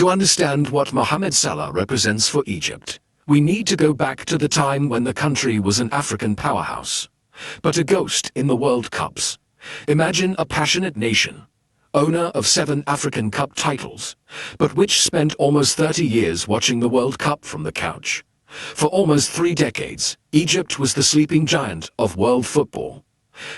To understand what Mohamed Salah represents for Egypt, we need to go back to the time when the country was an African powerhouse, but a ghost in the World Cups. Imagine a passionate nation, owner of 7 African Cup titles, but which spent almost 30 years watching the World Cup from the couch. For almost 3 decades, Egypt was the sleeping giant of world football.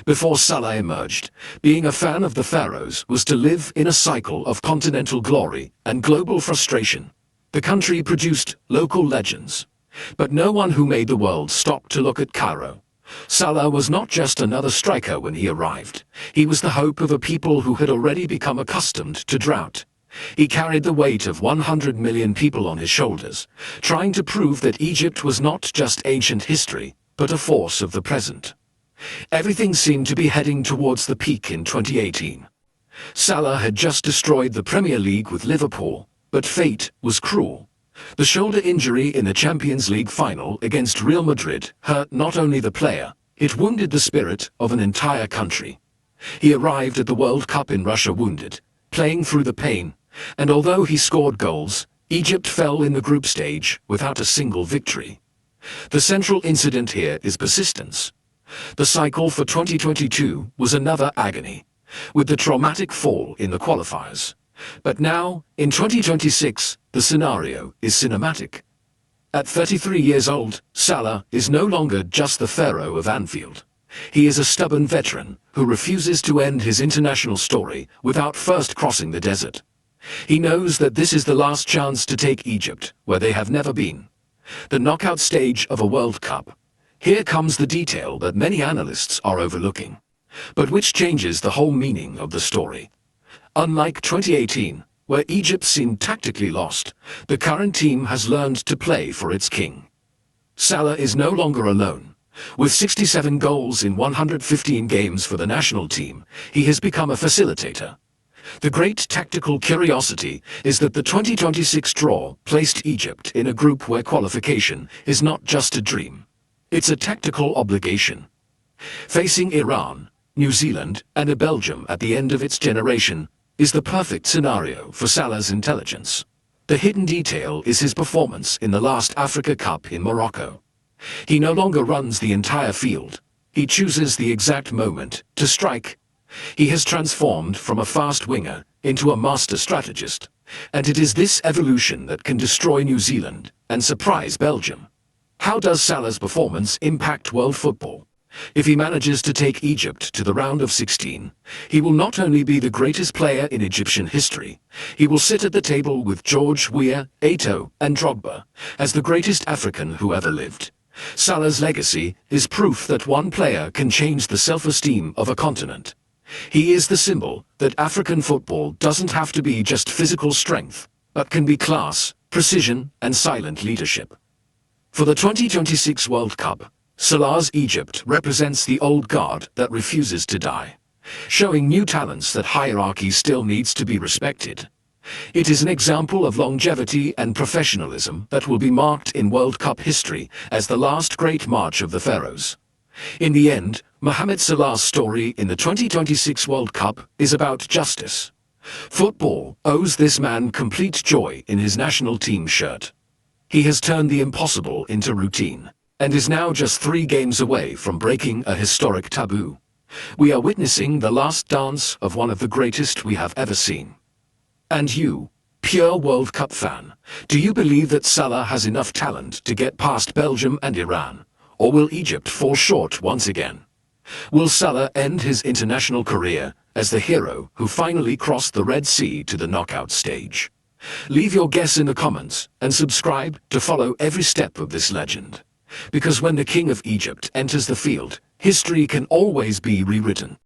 Before Salah emerged, being a fan of the Pharaohs was to live in a cycle of continental glory and global frustration. The country produced local legends, but no one who made the world stopped to look at Cairo. Salah was not just another striker when he arrived. He was the hope of a people who had already become accustomed to drought. He carried the weight of 100 million people on his shoulders, trying to prove that Egypt was not just ancient history, but a force of the present. Everything seemed to be heading towards the peak in 2018. Salah had just destroyed the Premier League with Liverpool, but fate was cruel. The shoulder injury in the Champions League final against Real Madrid hurt not only the player, it wounded the spirit of an entire country. He arrived at the World Cup in Russia wounded, playing through the pain, and although he scored goals, Egypt fell in the group stage without a single victory. The central incident here is persistence. The cycle for 2022 was another agony, with the traumatic fall in the qualifiers. But now, in 2026, the scenario is cinematic. At 33 years old, Salah is no longer just the Pharaoh of Anfield. He is a stubborn veteran who refuses to end his international story without first crossing the desert. He knows that this is the last chance to take Egypt where they have never been. The knockout stage of a World Cup. Here comes the detail that many analysts are overlooking, but which changes the whole meaning of the story. Unlike 2018, where Egypt seemed tactically lost, the current team has learned to play for its king. Salah is no longer alone. With 67 goals in 115 games for the national team, he has become a facilitator. The great tactical curiosity is that the 2026 draw placed Egypt in a group where qualification is not just a dream. It's a tactical obligation. Facing Iran, New Zealand, and a Belgium at the end of its generation is the perfect scenario for Salah's intelligence. The hidden detail is his performance in the last Africa Cup in Morocco. He no longer runs the entire field. He chooses the exact moment to strike. He has transformed from a fast winger into a master strategist, and it is this evolution that can destroy New Zealand and surprise Belgium. How does Salah's performance impact world football? If he manages to take Egypt to the round of 16, he will not only be the greatest player in Egyptian history, he will sit at the table with George Weah, Eto'o, and Drogba as the greatest African who ever lived. Salah's legacy is proof that one player can change the self-esteem of a continent. He is the symbol that African football doesn't have to be just physical strength, but can be class, precision, and silent leadership. For the 2026 World Cup, Salah's Egypt represents the old guard that refuses to die, showing new talents that hierarchy still needs to be respected. It is an example of longevity and professionalism that will be marked in World Cup history as the last great march of the Pharaohs. In the end, Mohamed Salah's story in the 2026 World Cup is about justice. Football owes this man complete joy in his national team shirt. He has turned the impossible into routine, and is now just 3 games away from breaking a historic taboo. We are witnessing the last dance of one of the greatest we have ever seen. And you, pure World Cup fan, do you believe that Salah has enough talent to get past Belgium and Iran, or will Egypt fall short once again? Will Salah end his international career as the hero who finally crossed the Red Sea to the knockout stage? Leave your guess in the comments and subscribe to follow every step of this legend. Because when the King of Egypt enters the field, history can always be rewritten.